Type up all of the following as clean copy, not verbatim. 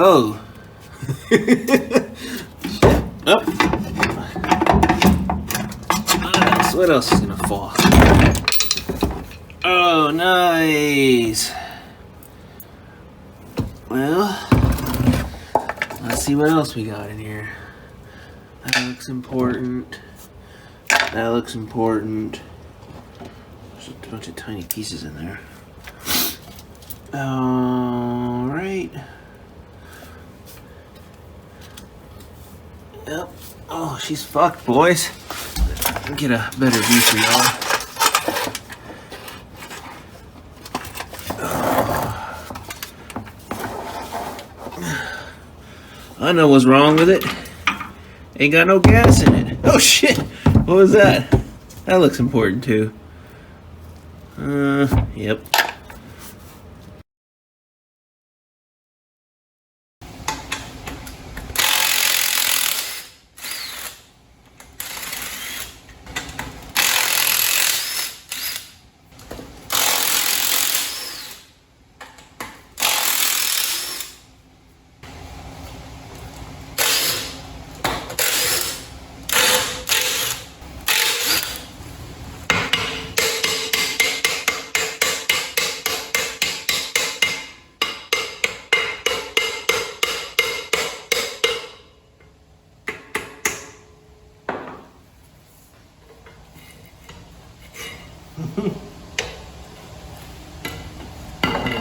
Oh. Up. What else is gonna fall? Oh, nice. Well, let's see what else we got in here. That looks important. That looks important. There's a bunch of tiny pieces in there. All right. Yep. Oh, she's fucked, boys. Get a better view for y'all. I know what's wrong with it. Ain't got no gas in it. Oh shit! What was that? That looks important too. Yep.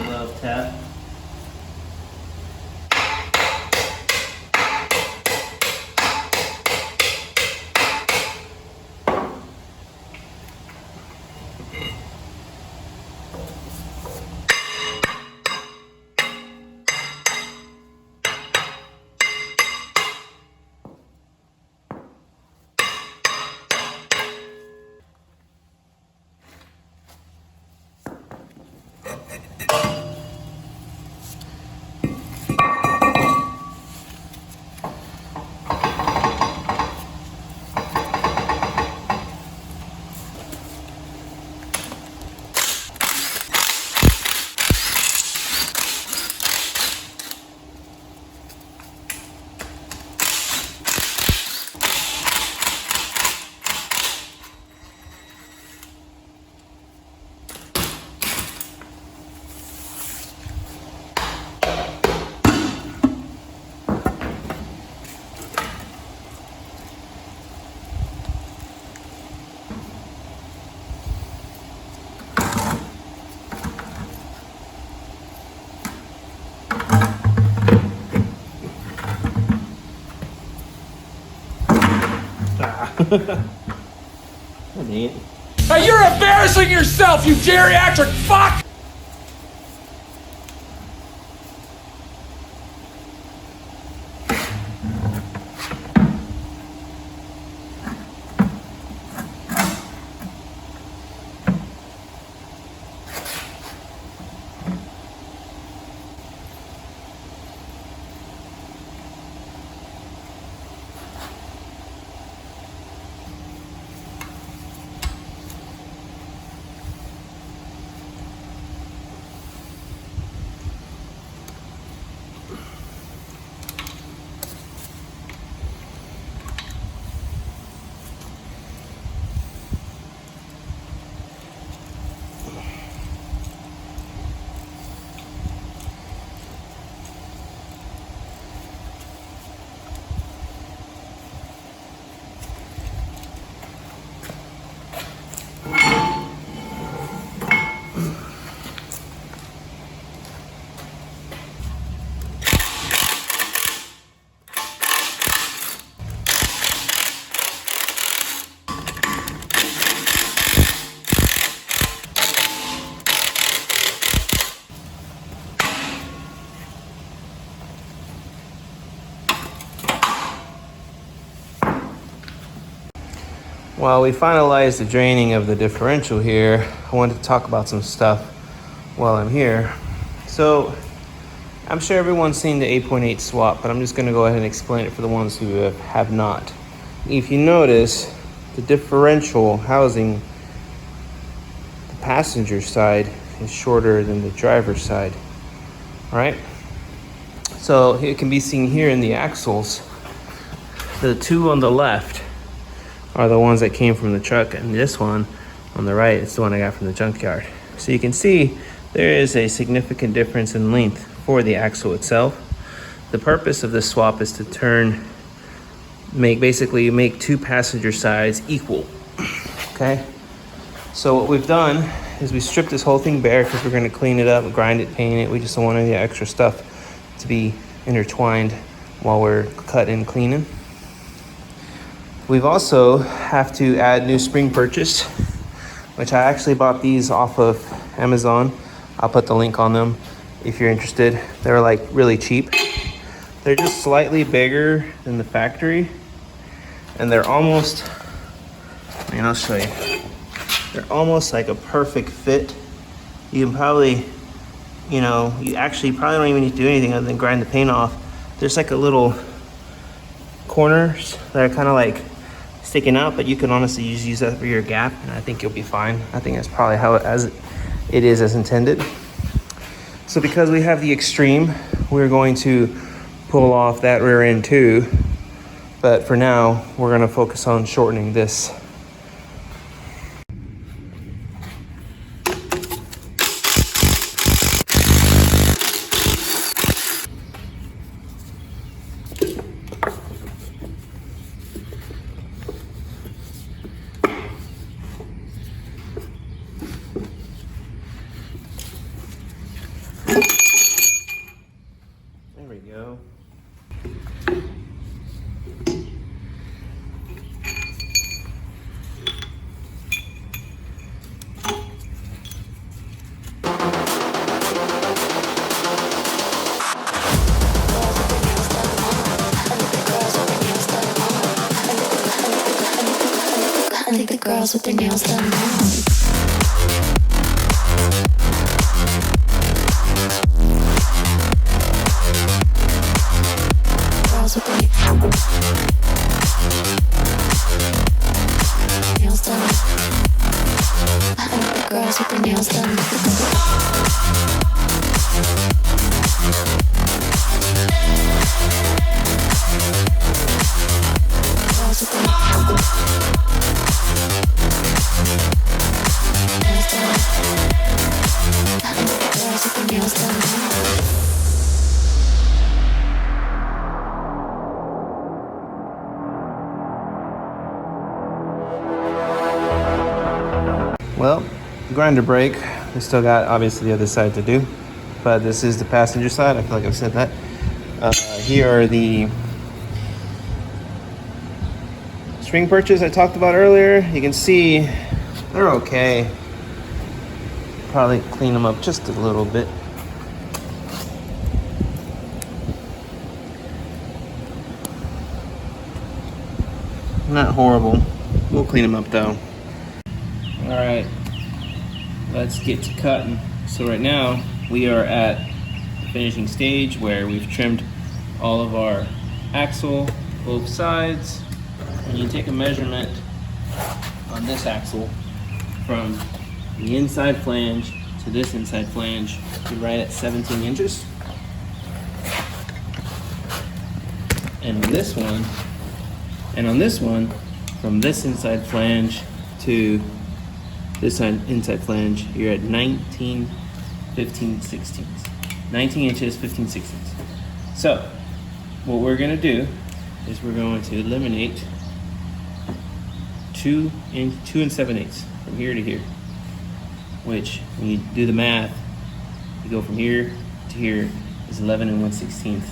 Love tap. Neat. Hey, you're embarrassing yourself, you geriatric fuck! While we finalize the draining of the differential here, I wanted to talk about some stuff while I'm here. So, I'm sure everyone's seen the 8.8 swap, but I'm just going to go ahead and explain it for the ones who have not. If you notice, the differential housing, the passenger side is shorter than the driver's side, right? So it can be seen here in the axles. The two on the left are the ones that came from the truck, and this one on the right is the one I got from the junkyard. So you can see there is a significant difference in length for the axle itself. The purpose of this swap is to basically make two passenger sides equal, okay? So what we've done is we stripped this whole thing bare because we're gonna clean it up, grind it, paint it. We just don't want any extra stuff to be intertwined while we're cutting and cleaning. We've also have to add new spring purchase, which I actually bought these off of Amazon. I'll put the link on them if you're interested. They're like really cheap. They're just slightly bigger than the factory, and they're almost, I'll show you. They're almost like a perfect fit. You can probably, you actually probably don't even need to do anything other than grind the paint off. There's like a little corners that are kind of like sticking out, but you can honestly use that for your gap, and I think you'll be fine. I think that's probably how it is as intended. So because we have the extreme, we're going to pull off that rear end too, but for now we're going to focus on shortening this. There we go. I think the girls with their nails done now. Girls with their nails done. I think the girls with their nails done. Girls with their nails done. Well, grinder brake. We still got obviously the other side to do, but this is the passenger side. I feel like I've said that. Here are the spring purchase I talked about earlier. You can see they're okay. Probably clean them up just a little bit. Not horrible. We'll clean them up though. All right, let's get to cutting. So right now we are at the finishing stage where we've trimmed all of our axle, both sides, and you take a measurement on this axle from the inside flange to this inside flange. You're right at 17 inches. And this one, and on this one, from this inside flange to this inside flange, you're at 19, 15 sixteenths. 19 inches, 15 sixteenths. So, what we're gonna do is we're going to eliminate 2 and 7/8 from here to here. Which, when you do the math, you go from here to here is 11 and 1/16.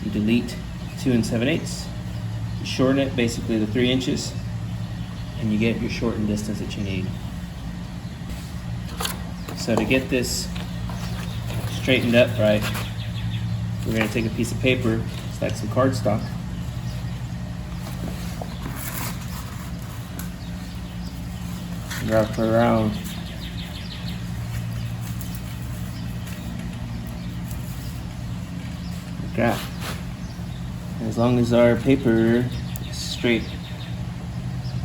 You delete 2 and 7/8. You shorten it basically to 3 inches, and you get your shortened distance that you need. So to get this straightened up right, we're going to take a piece of paper, stack some cardstock, and wrap it around the graph. As long as our paper is straight,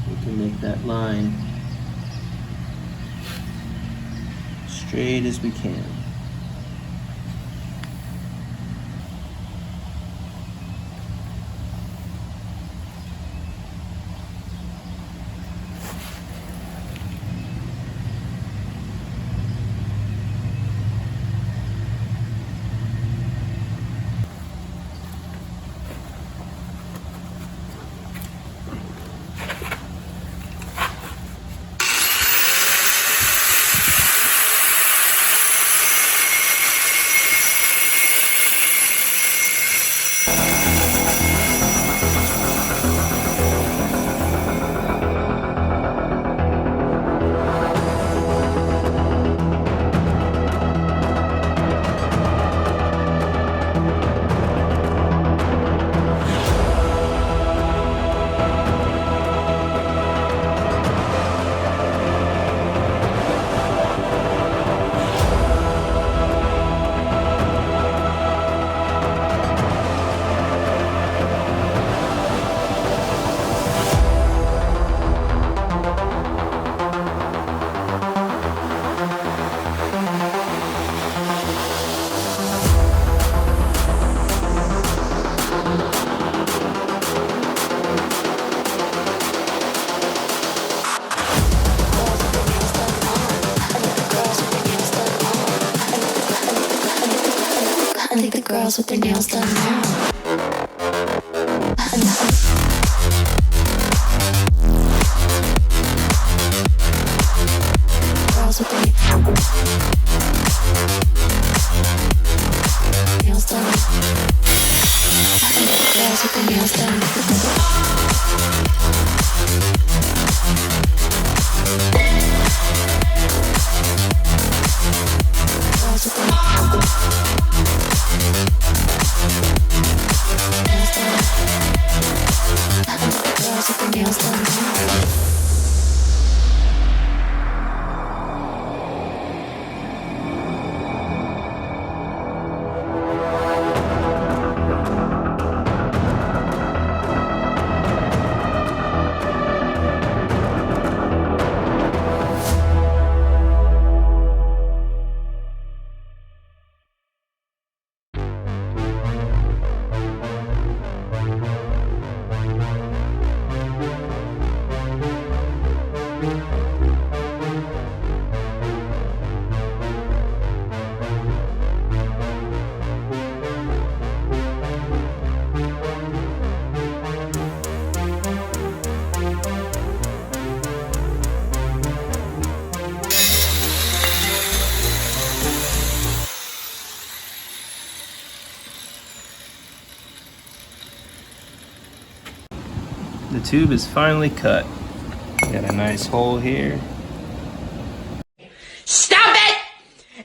we can make that line straight as we can. Girls with their nails done. I think the girls with their nails done. Girls with their nails done. I think the girls with their nails done. The tube is finally cut. Got a nice hole here. Stop it!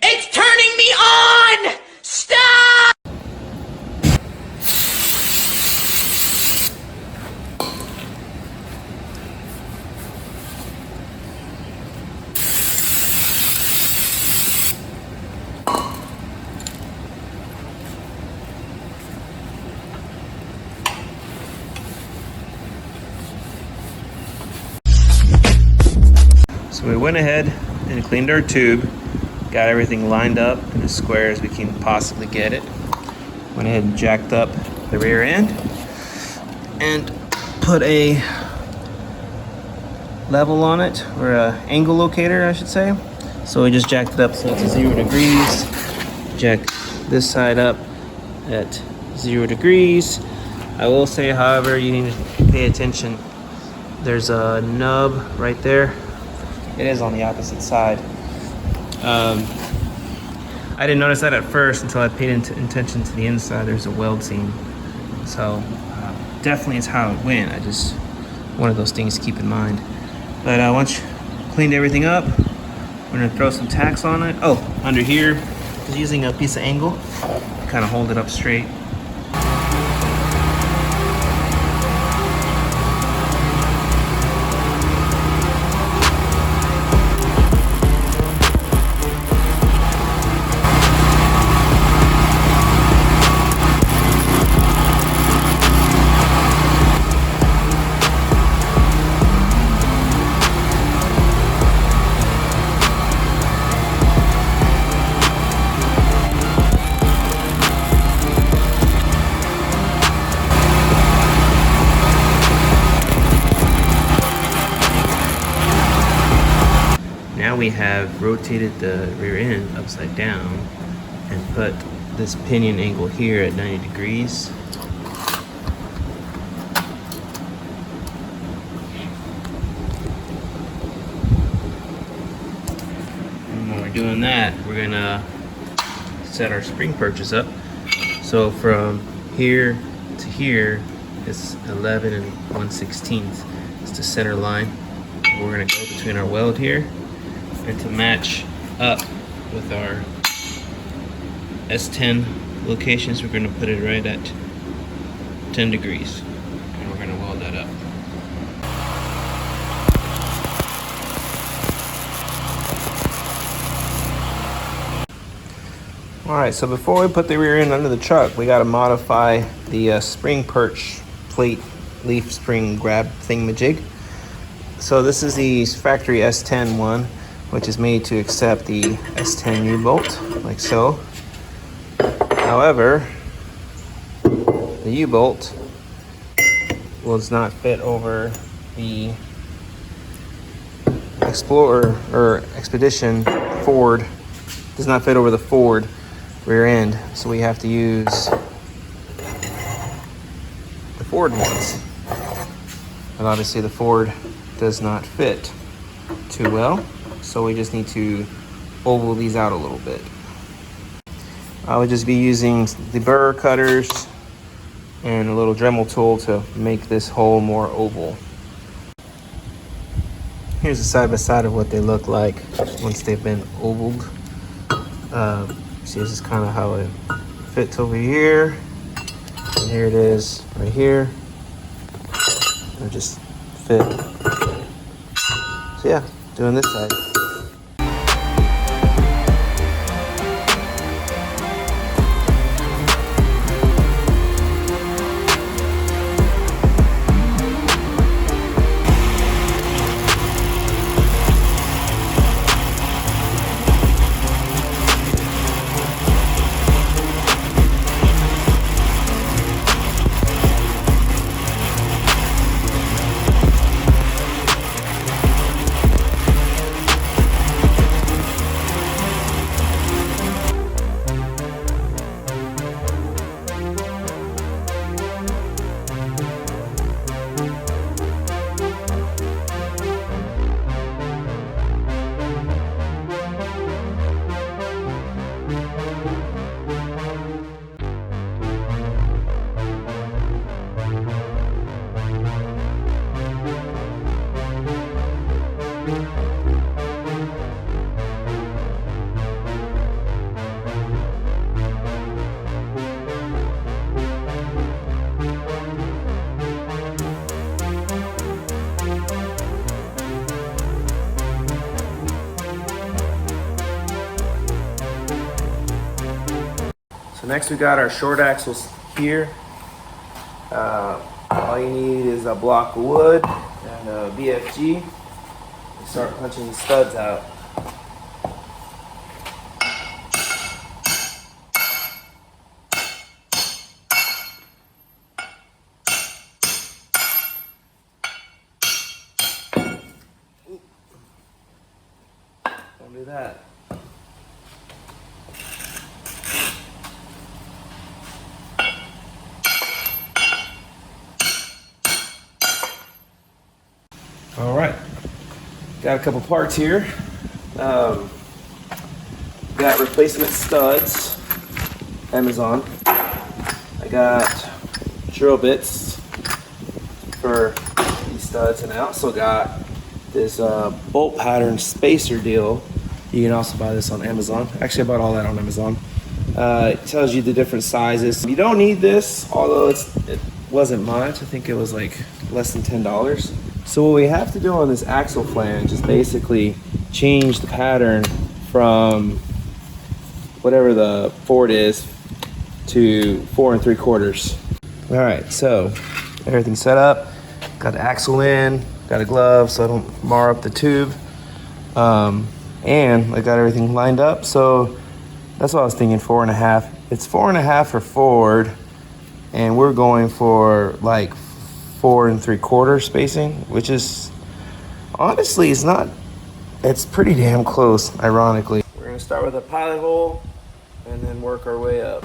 It's turning me on! Stop! So we went ahead and cleaned our tube, got everything lined up in as square as we can possibly get it. Went ahead and jacked up the rear end and put a level on it, or a angle locator I should say. So we just jacked it up so it's 0 degrees. Jack this side up at 0 degrees. I will say, however, you need to pay attention. There's a nub right there. It is on the opposite side. I didn't notice that at first until I paid attention to the inside. There's a weld seam. So definitely is how it went. I just, one of those things to keep in mind. But once you cleaned everything up, we're gonna throw some tacks on it. Oh, under here, just using a piece of angle, kind of hold it up straight. Now we have rotated the rear end upside down and put this pinion angle here at 90 degrees. And when we're doing that, we're gonna set our spring perches up. So from here to here is 11 and 1/16. It's the center line. We're gonna go between our weld here, and to match up with our S10 locations, we're gonna put it right at 10 degrees. And we're gonna weld that up. All right, so before we put the rear end under the truck, we gotta modify the spring perch plate leaf spring grab thingamajig. So this is the factory S10 one, which is made to accept the S10 U-bolt, like so. However, the U-bolt does not fit over the Explorer or Expedition Ford, does not fit over the Ford rear end. So we have to use the Ford ones. And obviously the Ford does not fit too well, so we just need to oval these out a little bit. I would just be using the burr cutters and a little Dremel tool to make this hole more oval. Here's a side-by-side of what they look like once they've been ovaled. See, this is kind of how it fits over here. And here it is right here. It'll just fit. So yeah, doing this side. Next we got our short axles here. All you need is a block of wood and a BFG. And start punching the studs out. Don't do that. All right, got a couple parts here. Got replacement studs, Amazon. I got drill bits for these studs, and I also got this bolt pattern spacer deal. You can also buy this on Amazon. Actually, I bought all that on Amazon. It tells you the different sizes. You don't need this, although it wasn't much. I think it was like less than $10. So what we have to do on this axle flange is basically change the pattern from whatever the Ford is to 4 3/4. All right, so everything's set up. Got the axle in, got a glove so I don't mar up the tube. And I got everything lined up. So that's what I was thinking, 4 1/2. It's 4 1/2 for Ford, and we're going for like 4 3/4 spacing, which is honestly, it's pretty damn close, ironically. We're gonna start with a pilot hole and then work our way up.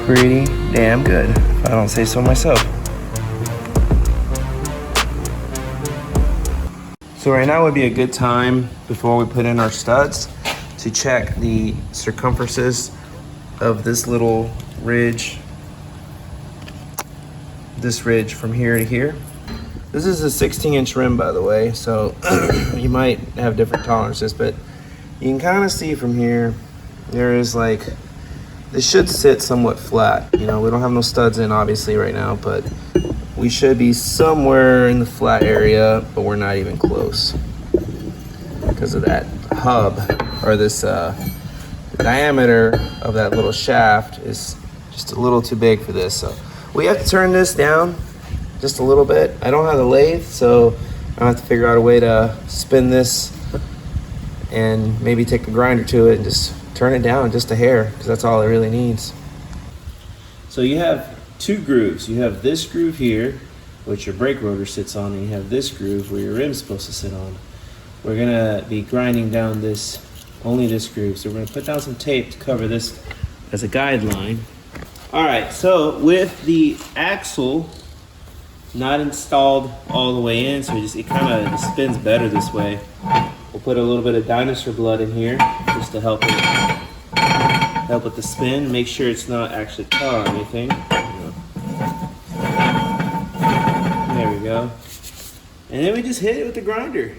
Pretty damn good, if I don't say so myself. So right now would be a good time before we put in our studs to check the circumferences of this little ridge, this ridge from here to here. This is a 16-inch rim, by the way, so you might have different tolerances, but you can kind of see from here, there is like this should sit somewhat flat. You know, we don't have no studs in obviously right now, but we should be somewhere in the flat area, but we're not even close because of that hub, or this the diameter of that little shaft is just a little too big for this. So we have to turn this down just a little bit. I don't have the lathe, so I have to figure out a way to spin this and maybe take a grinder to it and just turn it down just a hair, because that's all it really needs. So you have two grooves. You have this groove here, which your brake rotor sits on, and you have this groove where your rim's supposed to sit on. We're gonna be grinding down this, only this groove. So we're gonna put down some tape to cover this as a guideline. All right, so with the axle not installed all the way in, so it kind of spins better this way. We'll put a little bit of dinosaur blood in here just to help with the spin. Make sure it's not actually caught on anything. There we go. And then we just hit it with the grinder.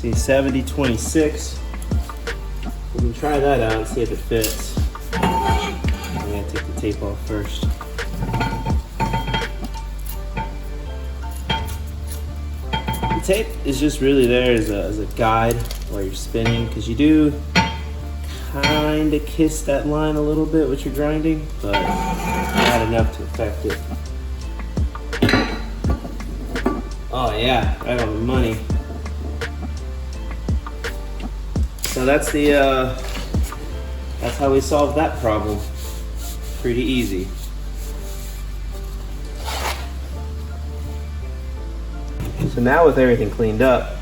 See, 70-26. We can try that out and see if it fits. I'm gonna take the tape off first. The tape is just really there as a guide while you're spinning, because you do kind of kiss that line a little bit with your grinding, but not enough to affect it. Oh yeah, right on the money. So that's how we solved that problem. Pretty easy. So now with everything cleaned up,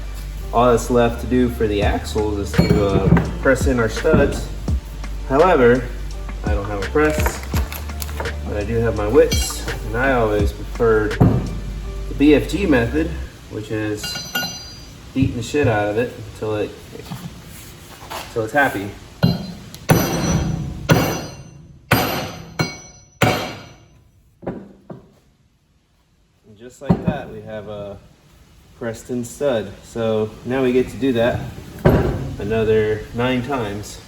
all that's left to do for the axles is to press in our studs. However, I don't have a press, but I do have my wits, and I always preferred the BFG method, which is beating the shit out of it until it's happy. And just like that, we have a Preston stud. So now we get to do that another 9 times.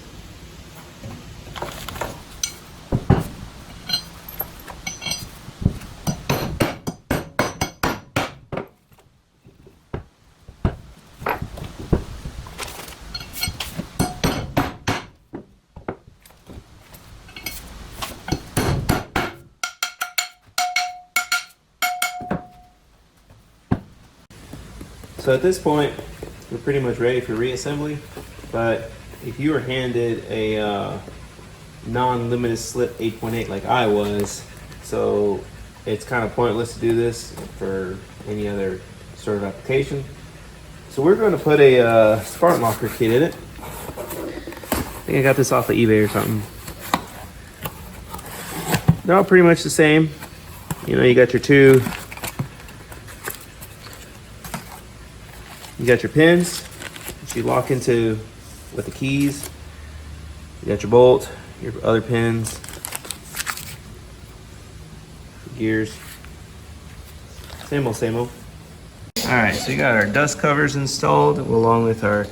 So at this point, we're pretty much ready for reassembly. But if you were handed a non-limited slip 8.8 like I was, so it's kind of pointless to do this for any other sort of application. So we're going to put a spark locker kit in it. I think I got this off of eBay or something. They're all pretty much the same. You know, you got your two. You got your pins, which you lock into with the keys. You got your bolt, your other pins, gears. Same old, same old. All right, so you got our dust covers installed along with our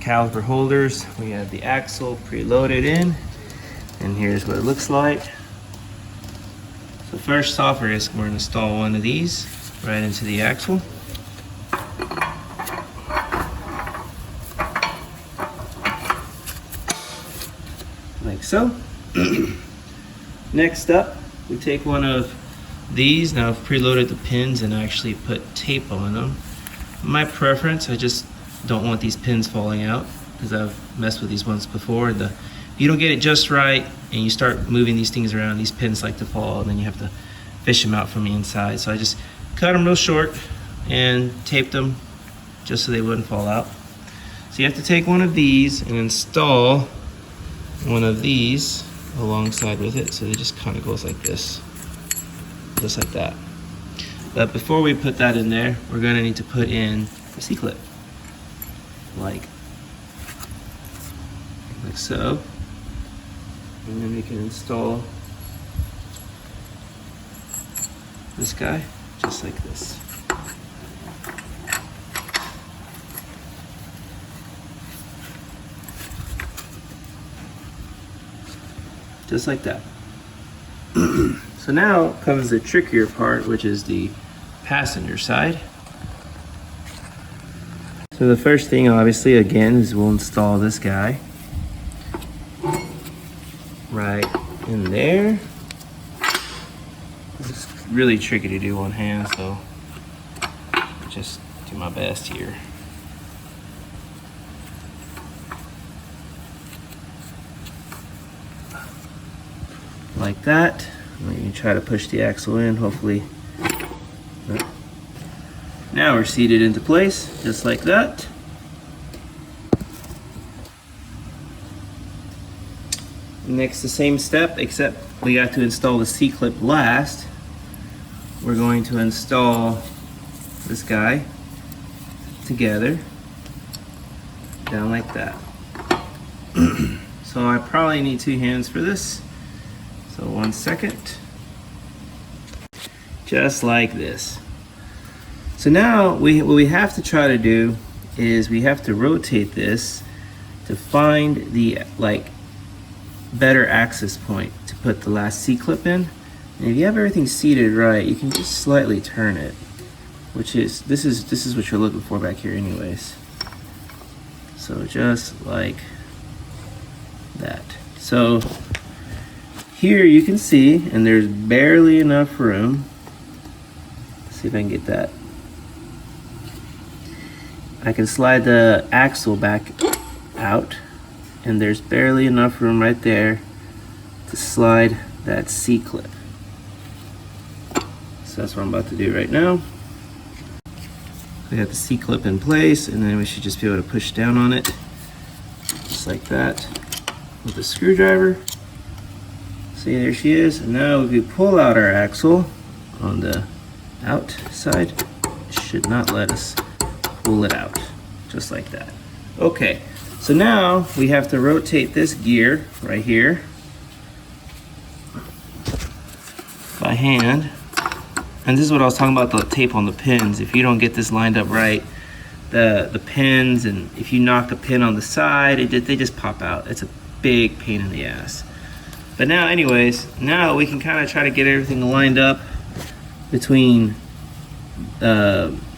caliper holders. We have the axle preloaded in, and here's what it looks like. So first off, we're going to install one of these right into the axle. Like so. Next up, we take one of these. Now I've preloaded the pins and actually put tape on them. My preference, I just don't want these pins falling out because I've messed with these ones before. If you don't get it just right and you start moving these things around, these pins like to fall, and then you have to fish them out from the inside. So I just cut them real short and taped them just so they wouldn't fall out. So you have to take one of these and install one of these alongside with it, so it just kind of goes like this, just like that. But before we put that in there, we're going to need to put in a C-clip, like so, and then we can install this guy just like this. Just like that. So now comes the trickier part, which is the passenger side. So the first thing, obviously, again, is we'll install this guy right in there. This is really tricky to do one hand, so I'll just do my best here. Like that. You can try to push the axle in, hopefully. Now we're seated into place, just like that. Next, the same step, except we got to install the C-clip last. We're going to install this guy together, down like that. So I probably need two hands for this. So 1 second, just like this. So now what we have to try to do is we have to rotate this to find the better access point to put the last C-clip in. And if you have everything seated right, you can just slightly turn it, which is this is what you're looking for back here anyways. So just like that. So here you can see, and there's barely enough room. Let's see if I can get that. I can slide the axle back out, and there's barely enough room right there to slide that C-clip. So that's what I'm about to do right now. We got the C-clip in place, and then we should just be able to push down on it, just like that, with a screwdriver. See, there she is. And now if we pull out our axle on the outside, it should not let us pull it out, just like that. Okay, so now we have to rotate this gear right here by hand. And this is what I was talking about, the tape on the pins. If you don't get this lined up right, the pins, and if you knock a pin on the side, they just pop out. It's a big pain in the ass. But now, anyways, now we can kind of try to get everything lined up between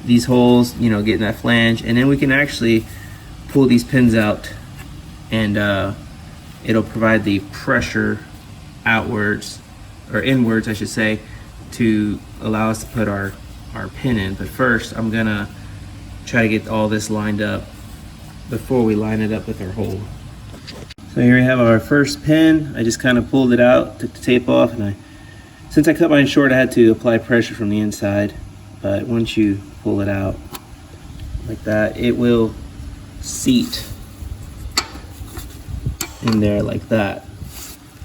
these holes, you know, getting that flange, and then we can actually pull these pins out, and it'll provide the pressure outwards, or inwards, I should say, to allow us to put our pin in. But first, I'm gonna try to get all this lined up before we line it up with our hole. So here we have our first pin. I just kind of pulled it out, took the tape off, and since I cut mine short, I had to apply pressure from the inside. But once you pull it out like that, it will seat in there like that.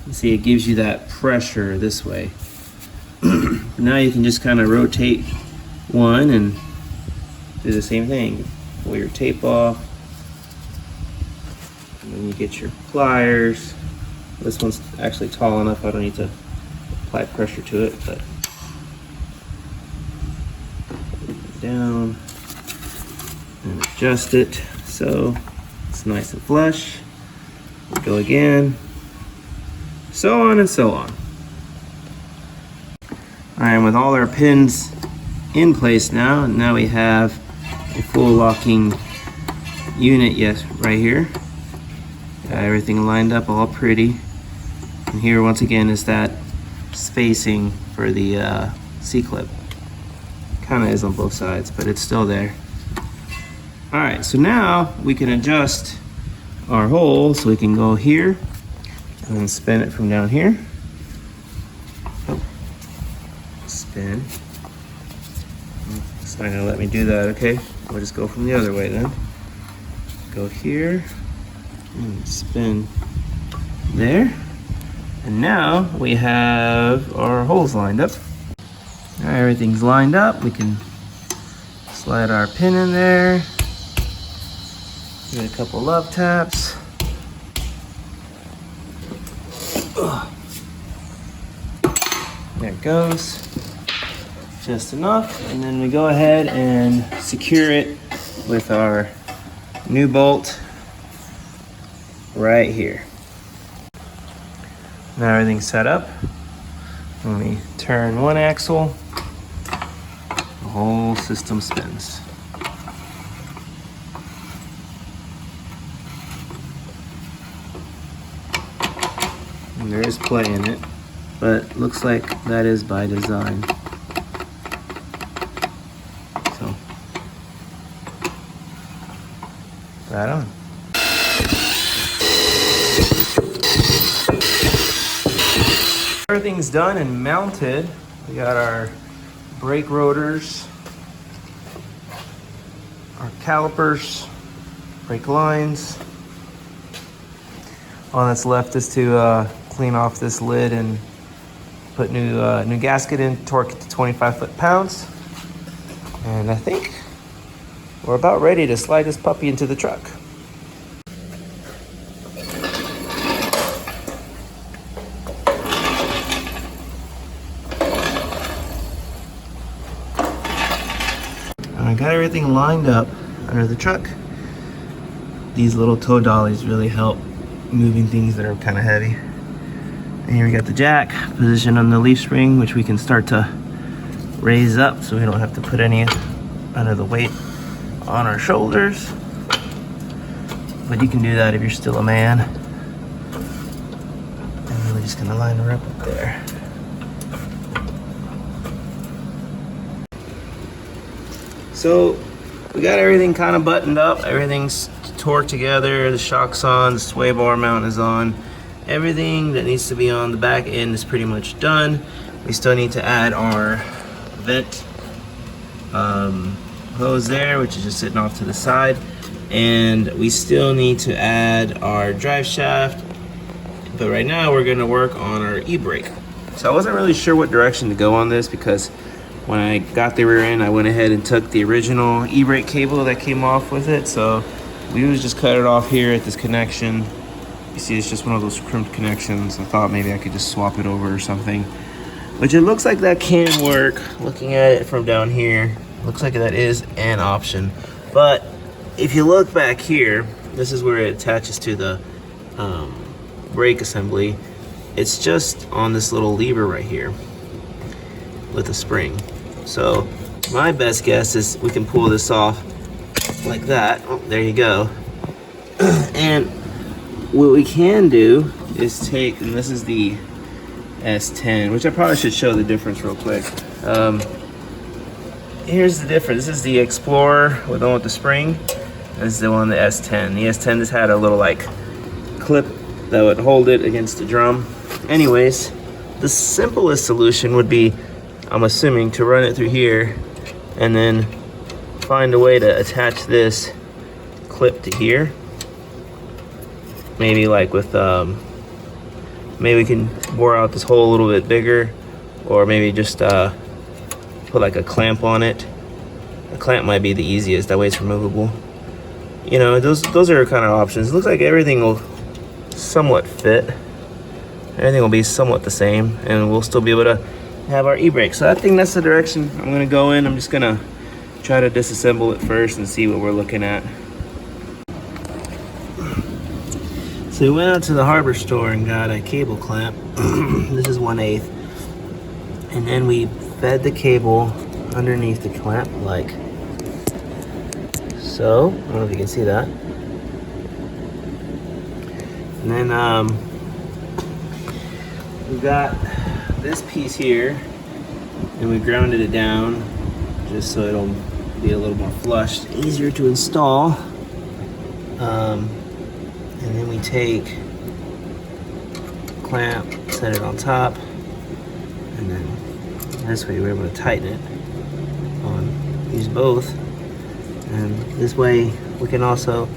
You see, it gives you that pressure this way. Now you can just kind of rotate one and do the same thing. Pull your tape off, and then you get your pliers. This one's actually tall enough I don't need to apply pressure to it, but down and adjust it so it's nice and flush. Go again, so on and so on. Alright, and with all our pins in place now we have a full locking unit right here. Got everything lined up all pretty. And here once again is that spacing for the C-clip. Kind of is on both sides, but it's still there. Alright, so now we can adjust our hole, so we can go here and then spin it from down here. Spin. It's not gonna let me do that, okay? We'll just go from the other way then. Go here and spin there. And now we have our holes lined up. All right, everything's lined up. We can slide our pin in there. Give it a couple love taps. There it goes. Just enough. And then we go ahead and secure it with our new bolt right here. Now everything's set up. When we turn one axle, the whole system spins. And there is play in it, but looks like that is by design. So, right on. Everything's done and mounted. We got our brake rotors, our calipers, brake lines. All that's left is to clean off this lid and put new gasket in, torque it to 25 foot-pounds. And I think we're about ready to slide this puppy into the truck. I got everything lined up under the truck. These little tow dollies really help moving things that are kind of heavy. And here we got the jack positioned on the leaf spring, which we can start to raise up so we don't have to put any of the weight on our shoulders. But you can do that if you're still a man. And then we're just gonna line her up there. So we got everything kind of buttoned up. Everything's torqued together. The shock's on. The sway bar mount is on. Everything that needs to be on the back end is pretty much done. We still need to add our vent hose there, which is just sitting off to the side. And we still need to add our drive shaft. But right now we're going to work on our e-brake. So I wasn't really sure what direction to go on this, because when I got the rear end, I went ahead and took the original e-brake cable that came off with it. So we would just cut it off here at this connection. You see, it's just one of those crimped connections. I thought maybe I could just swap it over or something, which it looks like that can work. Looking at it from down here, looks like that is an option. But if you look back here, this is where it attaches to the brake assembly. It's just on this little lever right here with a spring. So my best guess is we can pull this off like that. Oh, there you go. And what we can do is take, and this is the S10, which I probably should show the difference real quick. here's the difference. This is the Explorer with the one with the spring. This is the one, the S10. The S10 just had a little like clip that would hold it against the drum. Anyways, the simplest solution would be, I'm assuming, to run it through here and then find a way to attach this clip to here. Maybe like with, maybe we can bore out this hole a little bit bigger, or maybe just put like a clamp on it. A clamp might be the easiest, that way it's removable. You know, those are kind of options. It looks like everything will somewhat fit. Everything will be somewhat the same, and we'll still be able to have our e-brake. So I think that's the direction I'm gonna go in. I'm just gonna try to disassemble it first and see what we're looking at. So we went out to the hardware store and got a cable clamp. This is 1/8. And then we fed the cable underneath the clamp like so. I don't know if you can see that. And then we got this piece here, and we grounded it down just so it'll be a little more flush, easier to install. And then we take clamp, set it on top, and then this way we're able to tighten it on these both. And this way we can also,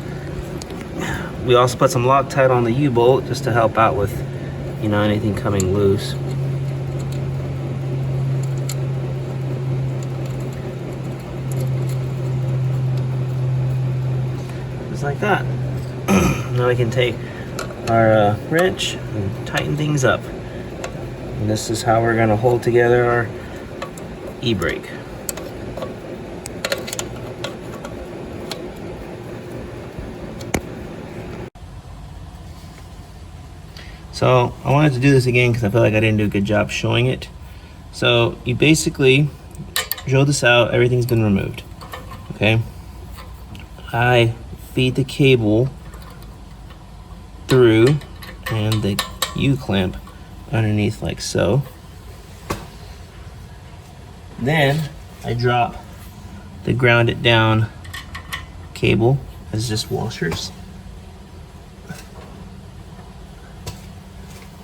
we also put some Loctite on the U-bolt just to help out with, you know, anything coming loose. Just like that. Now we can take our wrench and tighten things up. And this is how we're gonna hold together our e-brake. So I wanted to do this again because I feel like I didn't do a good job showing it. So you basically drill this out, everything's been removed, okay? I feed the cable through and the U-clamp underneath like so. Then I drop the grounded down cable as just washers.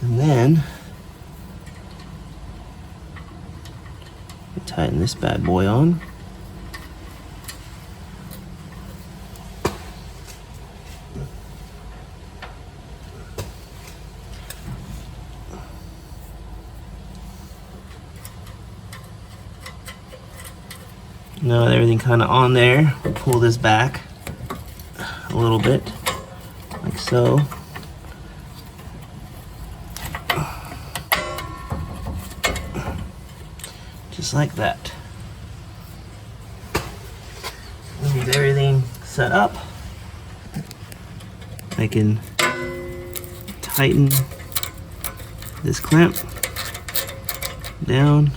And then we tighten this bad boy on. Now with everything kind of on there, we'll pull this back a little bit, like so. Just like that. With everything set up, I can tighten this clamp down.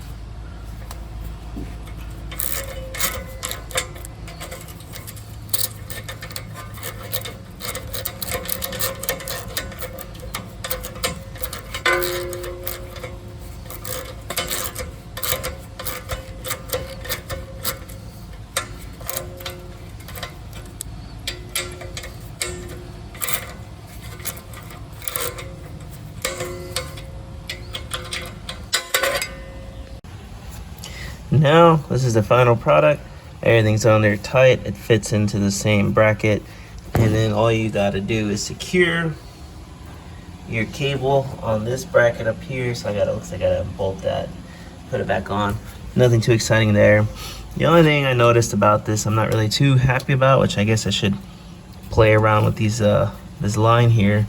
Now, this is the final product. Everything's on there tight. It fits into the same bracket. And then all you gotta do is secure your cable on this bracket up here. So looks like I gotta bolt that, put it back on. Nothing too exciting there. The only thing I noticed about this I'm not really too happy about, which I guess I should play around with these this line here,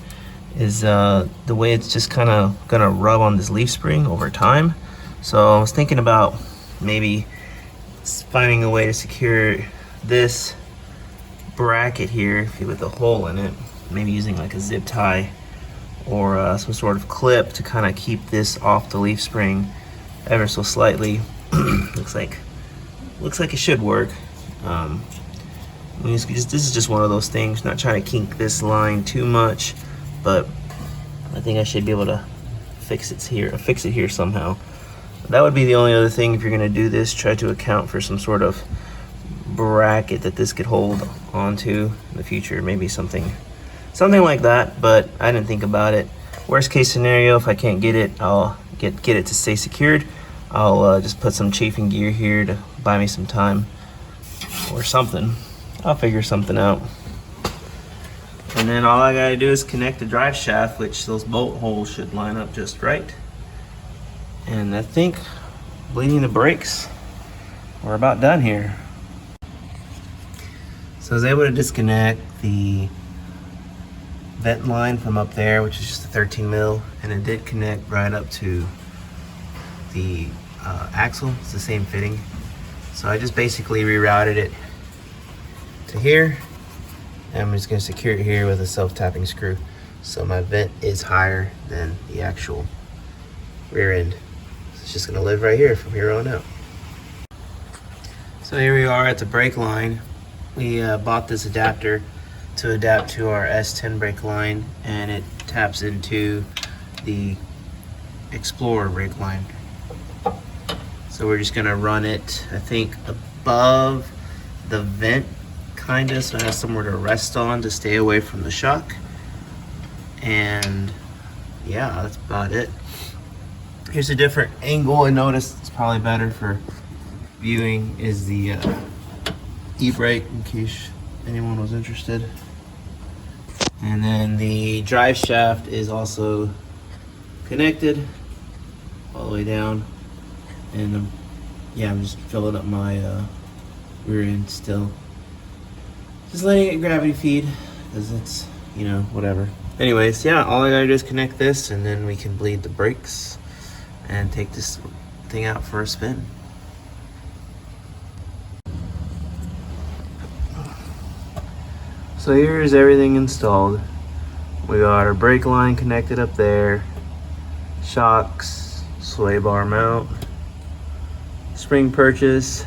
is the way it's just kind of gonna rub on this leaf spring over time. So I was thinking about maybe finding a way to secure this bracket here with a hole in it, maybe using like a zip tie or some sort of clip to kind of keep this off the leaf spring ever so slightly. looks like it should work. This is just one of those things, not trying to kink this line too much, but I think I should be able to fix it here somehow. That would be the only other thing if you're gonna do this. Try to account for some sort of bracket that this could hold onto in the future. Maybe something like that, but I didn't think about it. Worst case scenario, if I can't get it, I'll get it to stay secured. I'll just put some chafing gear here to buy me some time or something. I'll figure something out. And then all I gotta do is connect the drive shaft, which those bolt holes should line up just right. And I think bleeding the brakes, we're about done here. So I was able to disconnect the vent line from up there, which is just a 13 mil, and it did connect right up to the axle. It's the same fitting. So I just basically rerouted it to here, and I'm just going to secure it here with a self-tapping screw. So my vent is higher than the actual rear end. So it's just going to live right here from here on out. So here we are at the brake line. We bought this adapter to adapt to our S10 brake line, and it taps into the Explorer brake line. So we're just gonna run it, I think, above the vent, kinda, so it has somewhere to rest on to stay away from the shock. And yeah, that's about it. Here's a different angle. I noticed it's probably better for viewing is the e-brake, in case anyone was interested. And then the drive shaft is also connected all the way down. And yeah, I'm just filling up my rear end still. Just letting it gravity feed, because it's, you know, whatever. Anyways, yeah, all I gotta do is connect this, and then we can bleed the brakes and take this thing out for a spin. So here's everything installed. We got our brake line connected up there, shocks, sway bar mount, spring purchase,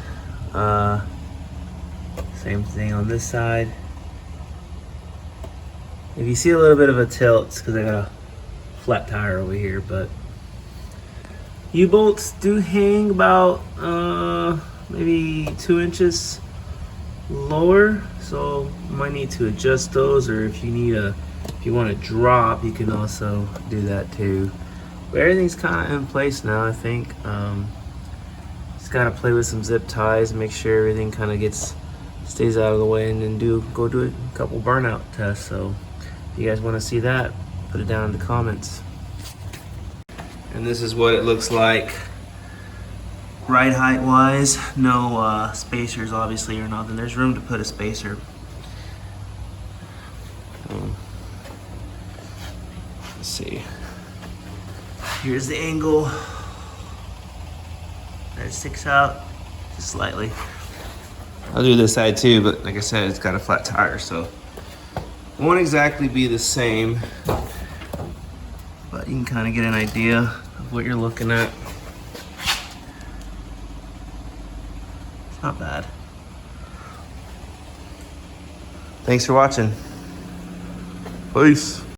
same thing on this side. If you see a little bit of a tilt, it's because I got a flat tire over here, but U-bolts do hang about maybe 2 inches lower, so you might need to adjust those, or if you want to drop, you can also do that too. But everything's kind of in place now, I think. Just gotta play with some zip ties and make sure everything kind of stays out of the way, and then go do a couple burnout tests. So if you guys want to see that, put it down in the comments. And this is what it looks like ride height wise. No spacers obviously or nothing. There's room to put a spacer. Let's see. Here's the angle. That sticks out just slightly. I'll do this side too, but like I said, it's got a flat tire, so it won't exactly be the same, but you can kind of get an idea of what you're looking at. It's not bad. Thanks for watching. Peace.